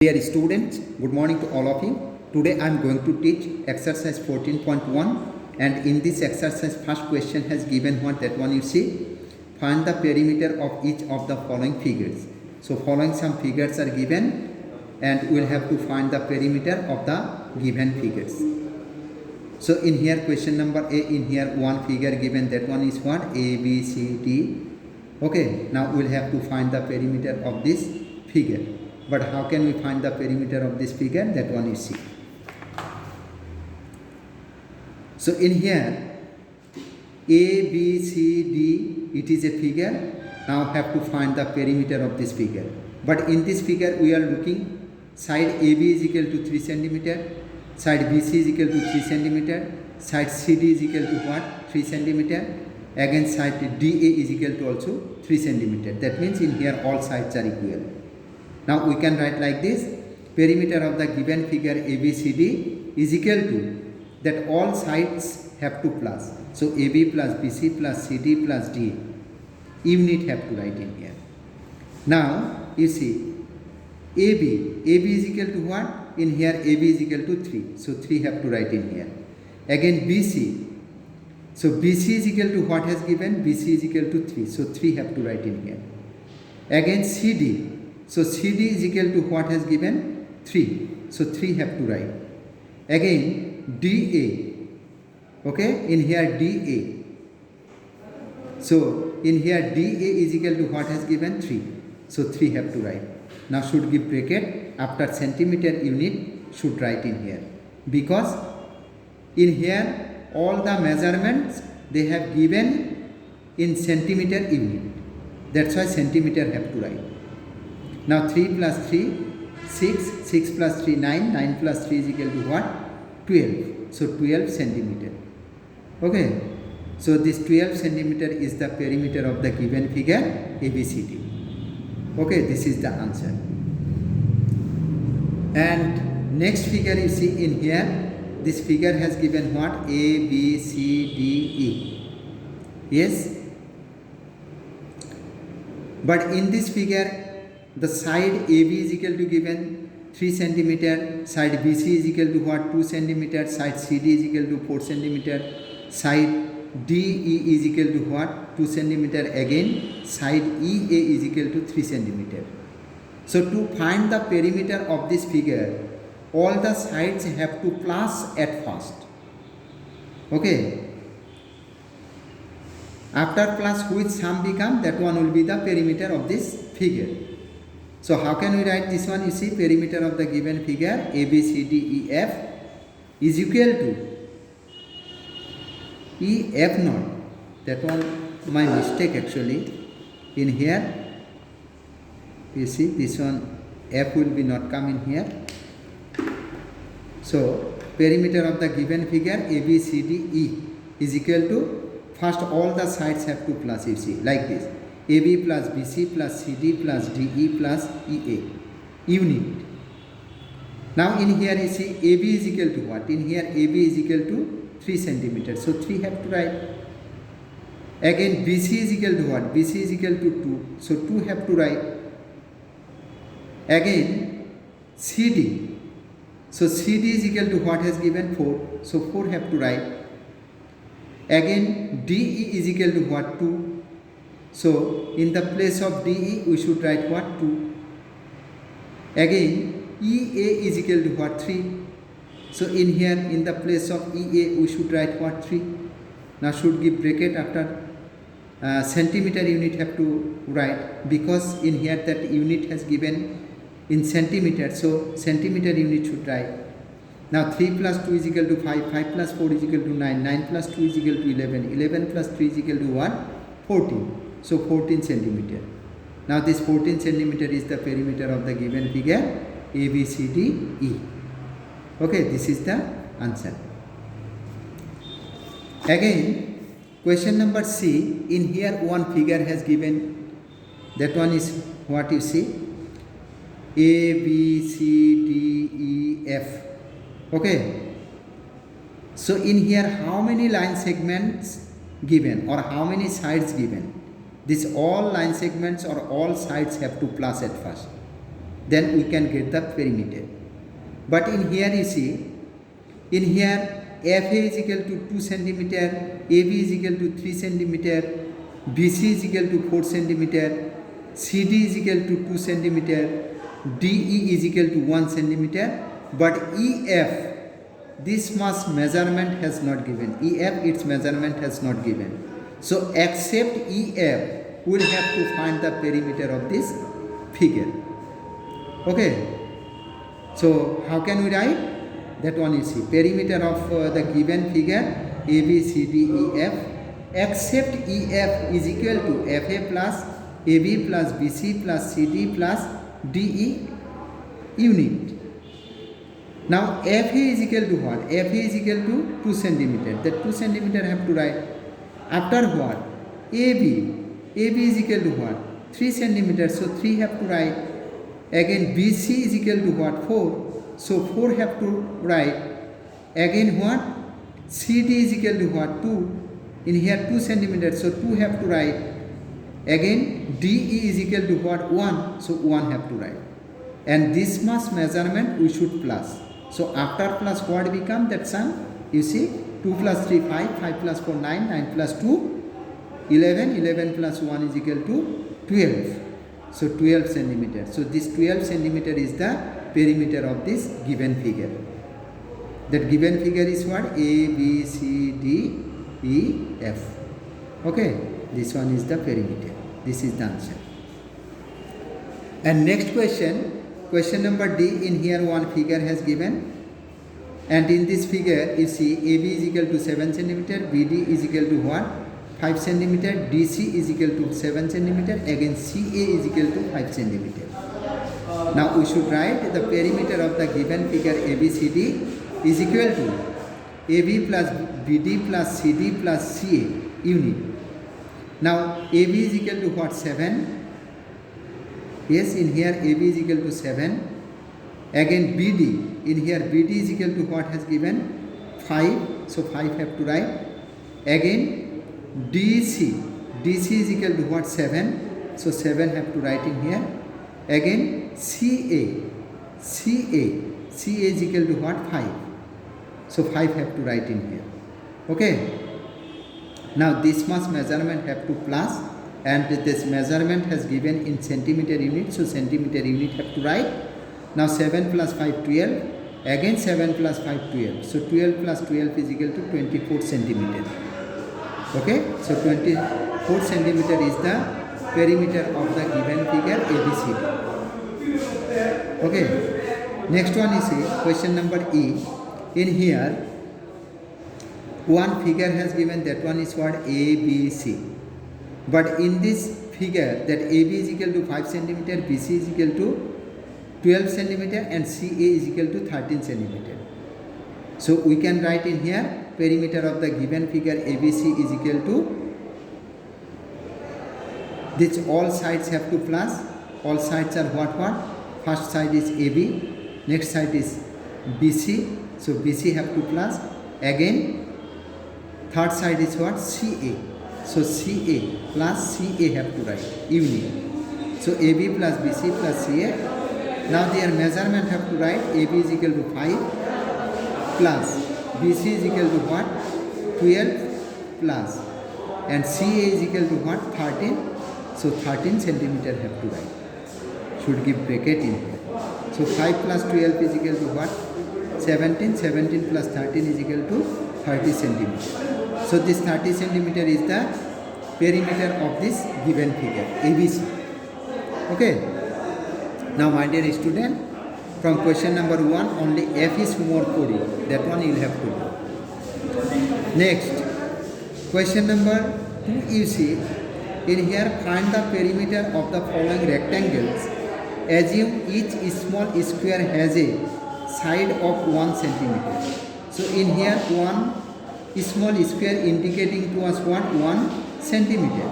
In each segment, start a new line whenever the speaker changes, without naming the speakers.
Dear students, good morning to all of you. Today I am going to teach exercise 14.1, and in this exercise first question has given what that one you see. Find the perimeter of each of the following figures. So following some figures are given and we will have to find the perimeter of the given figures. So in here question number A, in here one figure given, that one is what? A, B, C, D. Okay, now we will have to find the perimeter of this figure. But how can we find the perimeter of this figure? That one is C. So in here A, B, C, D, it is a figure. Now have to find the perimeter of this figure. But in this figure we are looking side AB is equal to 3 cm, side BC is equal to 3 cm, side CD is equal to what? 3 cm. Again side DA is equal to also 3 cm. That means in here all sides are equal. Now we can write like this: perimeter of the given figure ABCD is equal to that all sides have to plus. So AB plus BC plus CD plus DA. Unit have to write in here. Now you see AB is equal to what? In here AB is equal to 3. So 3 have to write in here. Again BC. So BC is equal to what has given? BC is equal to 3. So 3 have to write in here. Again CD. So CD is equal to what has given? 3. So 3 have to write. Again DA. Okay, in here DA. So in here DA is equal to what has given? 3. So 3 have to write. Now should give bracket after centimeter unit should write in here. Because in here all the measurements they have given in centimeter unit. That's why centimeter have to write. Now 3 plus 3, 6, 6 plus 3, 9, 9 plus 3 is equal to what? 12. So 12 centimeter. Okay. So this 12 centimeter is the perimeter of the given figure ABCD. Okay, this is the answer. And next figure you see in here, this figure has given what? A, B, C, D, E. Yes. But in this figure, the side AB is equal to given 3 cm, side BC is equal to what? 2 cm, side CD is equal to 4 cm, side DE is equal to what? 2 cm, again side EA is equal to 3 cm. So to find the perimeter of this figure, all the sides have to plus at first. Okay. After plus which sum become, that one will be the perimeter of this figure. So how can we write this one? You see, perimeter of the given figure ABCDEF is equal to EF naught. That one my mistake actually. In here, you see this one F will be not come in here. So perimeter of the given figure ABCDE is equal to, first all the sides have to plus, you see, like this: AB plus BC plus CD plus DE plus EA. Unit. Now in here you see AB is equal to what? In here AB is equal to 3 cm. So 3 have to write. Again BC is equal to what? BC is equal to 2. So 2 have to write. Again CD. So CD is equal to what has given? 4. So 4 have to write. Again DE is equal to what? 2. So in the place of DE we should write what? 2. Again EA is equal to what? 3. So in here in the place of EA we should write what? 3. Now should give bracket after centimeter unit have to write, because in here that unit has given in centimeter. So centimeter unit should write. Now 3 plus 2 is equal to 5, 5 plus 4 is equal to 9, 9 plus 2 is equal to 11, 11 plus 3 is equal to what? 14. So 14 centimeter. Now this 14 centimeter is the perimeter of the given figure ABCDE. Okay, this is the answer. Again, question number C, in here one figure has given, that one is what you see? A, B, C, D, E, F. Okay. So in here how many line segments given or how many sides given? This all line segments or all sides have to plus at first. then we can get the perimeter. But in here you see, in here FA is equal to 2 centimeter, AB is equal to 3 centimeter, BC is equal to 4 centimeter, CD is equal to 2 centimeter, DE is equal to 1 centimeter, but EF, this much measurement has not given. EF, its measurement has not given. So except EF, we will have to find the perimeter of this figure. Okay. So how can we write? That one you see. Perimeter of the given figure A, B, C, D, E, F, except EF is equal to FA plus AB plus BC plus CD plus DE unit. Now FA is equal to what? FA is equal to 2 centimeter. That 2 centimeter I have to write. After what? AB. AB is equal to what? 3 centimeter. So 3 have to write. Again BC is equal to what? 4. So 4 have to write. Again what? CD is equal to what? 2. In here 2 centimeters. So 2 have to write. Again DE is equal to what? 1. So 1 have to write. And this much measurement we should plus. So after plus what become that sum? You see 2 plus 3 5, 5 plus 4 9, 9 plus 2 11, 11 plus 1 is equal to 12. So 12 centimeter. So this 12 centimeter is the perimeter of this given figure. That given figure is what? A, B, C, D, E, F. Okay. This one is the perimeter. This is the answer. And next question. Question number D. In here one figure has given. And in this figure you see AB is equal to 7 centimeter. BD is equal to what? 5 centimeter. DC is equal to 7 centimeter. Again CA is equal to 5 centimeter. Now we should write the perimeter of the given figure ABCD is equal to AB plus BD plus CD plus CA unit. Now AB is equal to what? 7. Yes, in here AB is equal to 7. Again BD, in here BD is equal to what has given? 5. So 5 have to write. Again DC, DC is equal to what? 7. So 7 have to write in here. Again CA, CA is equal to what? 5. So 5 have to write in here. Okay. Now this much measurement have to plus, and this measurement has given in centimeter unit. So centimeter unit have to write. Now 7 plus 5 12. Again 7 plus 5 12. So 12 plus 12 is equal to 24 centimeter. Okay. So 24 centimeter is the perimeter of the given figure ABCD. Okay. Next one is question number E. In here one figure has given, that one is what? ABC. But in this figure that AB is equal to 5 centimeter, BC is equal to 12 centimeter and CA is equal to 13 centimeter. So we can write in here perimeter of the given figure ABC is equal to this, all sides have to plus. All sides are what? First side is AB, next side is BC. So BC have to plus. Again third side is what? CA. So CA plus CA have to write unit. So AB plus BC plus CA. Now their measurement have to write. AB is equal to 5 plus BC is equal to what? 12 plus, and CA is equal to what? 13. So 13 centimeter have to write. Should give bracket in here. So 5 plus 12 is equal to what? 17. 17 plus 13 is equal to 30 centimeter. So this 30 centimeter is the perimeter of this given figure ABC. Okay. Now my dear student, from question number 1 only F is more for you. That one you will have to do. Next, question number 2 you see. In here find the perimeter of the following rectangles. Assume each small square has a side of 1 centimeter. So in here one small square indicating to us what? 1 centimeter.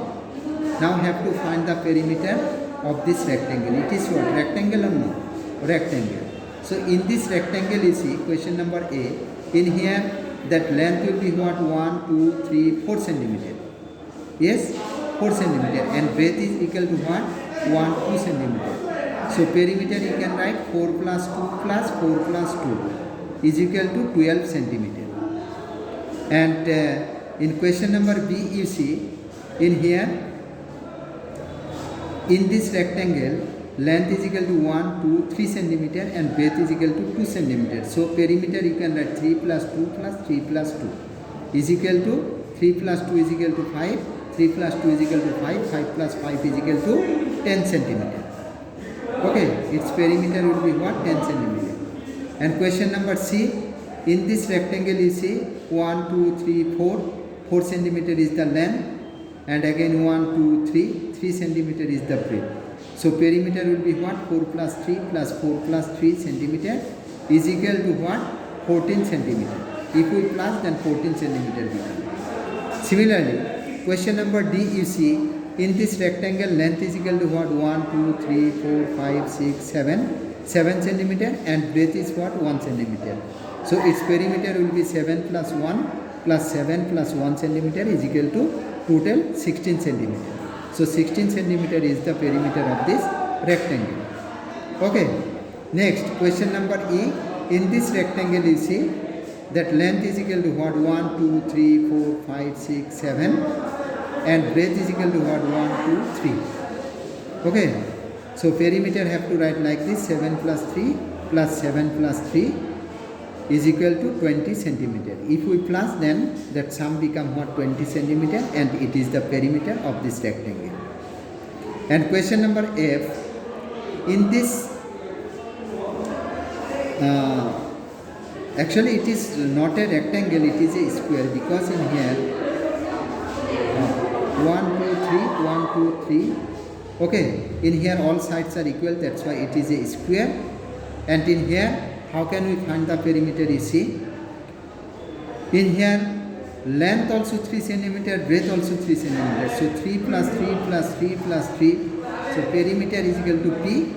Now have to find the perimeter of this rectangle. It is what? Rectangle or no? Rectangle. So in this rectangle you see question number A. In here that length will be what? 1, 2, 3, 4 centimeter. Yes? 4 centimeter. And breadth is equal to what? 1, 2 centimeter. So perimeter you can write 4 plus 2 plus 4 plus 2 is equal to 12 centimeter. And in question number B, you see in here, in this rectangle, length is equal to 1, 2, 3 centimeter and breadth is equal to 2 centimeter. So perimeter you can write 3 plus 2 plus 3 plus 2 is equal to 3 plus 2 is equal to 5, 3 plus 2 is equal to 5, 5 plus 5 is equal to 10 centimeter. Okay, its perimeter will be what? 10 centimeter. And question number C, in this rectangle you see 1, 2, 3, 4 centimeter is the length, and again 1, 2, 3 centimeter is the breadth. So perimeter will be what? 4 plus 3 plus 4 plus 3 centimeter is equal to what? 14 centimeter. If we plus, then 14 centimeter become. Similarly, question number D, you see in this rectangle length is equal to what? 1, 2, 3, 4, 5, 6, 7 centimeter, and breadth is what? 1 centimeter. So its perimeter will be 7 plus 1 plus 7 plus 1 centimeter is equal to total 16 centimeter. So 16 centimeter is the perimeter of this rectangle. Okay. Next, question number E. In this rectangle you see that length is equal to what? 1, 2, 3, 4, 5, 6, 7 and breadth is equal to what? 1, 2, 3. Okay. So perimeter have to write like this: 7 plus 3 plus 7 plus 3 is equal to 20 centimeter. If we plus, then that sum become what? 20 centimeter, and it is the perimeter of this rectangle. And question number F, in this actually it is not a rectangle, it is a square, because in here 1, 2, 3, 1, 2, 3. Okay, in here all sides are equal, that's why it is a square. And in here, how can we find the perimeter? You see, in here length also 3 centimeter, breadth also 3 centimeter. So 3 plus 3 plus 3 plus 3. So perimeter is equal to P.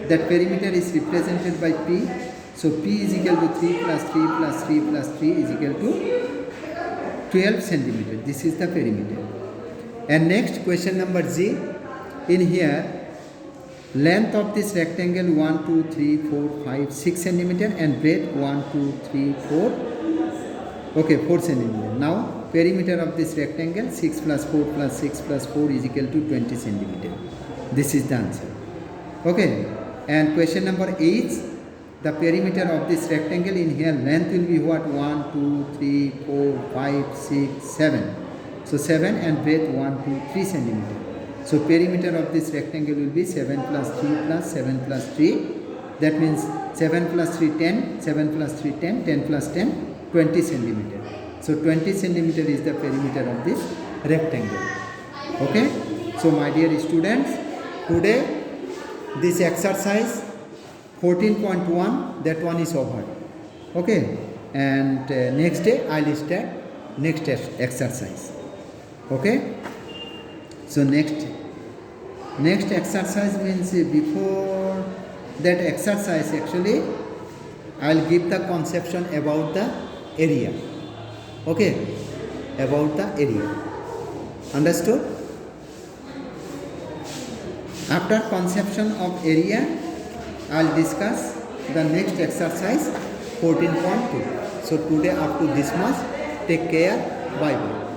That perimeter is represented by P. So P is equal to 3 plus 3 plus 3 plus 3 is equal to 12 centimeter. This is the perimeter. And next, question number G. In here, length of this rectangle 1, 2, 3, 4, 5, 6 centimeter and breadth 1, 2, 3, 4. Okay, 4 centimeter. Now perimeter of this rectangle 6 plus 4 plus 6 plus 4 is equal to 20 centimeter. This is the answer. Okay, and question number H. The perimeter of this rectangle, in here length will be what? 1, 2, 3, 4, 5, 6, 7. So 7 and breadth 1, 2, 3 centimeter. So perimeter of this rectangle will be 7 plus 3 plus 7 plus 3. That means 7 plus 3, 10, 7 plus 3, 10, 10 plus 10, 20 centimeter. So 20 centimeter is the perimeter of this rectangle. Okay. So my dear students, today this exercise 14.1, that one is over. Okay. And next day I will start next exercise. Okay. So next exercise means before that exercise actually I will give the conception about the area. Okay, about the area. Understood? After conception of area, I will discuss the next exercise 14.2. So today up to this much. Take care. Bye bye.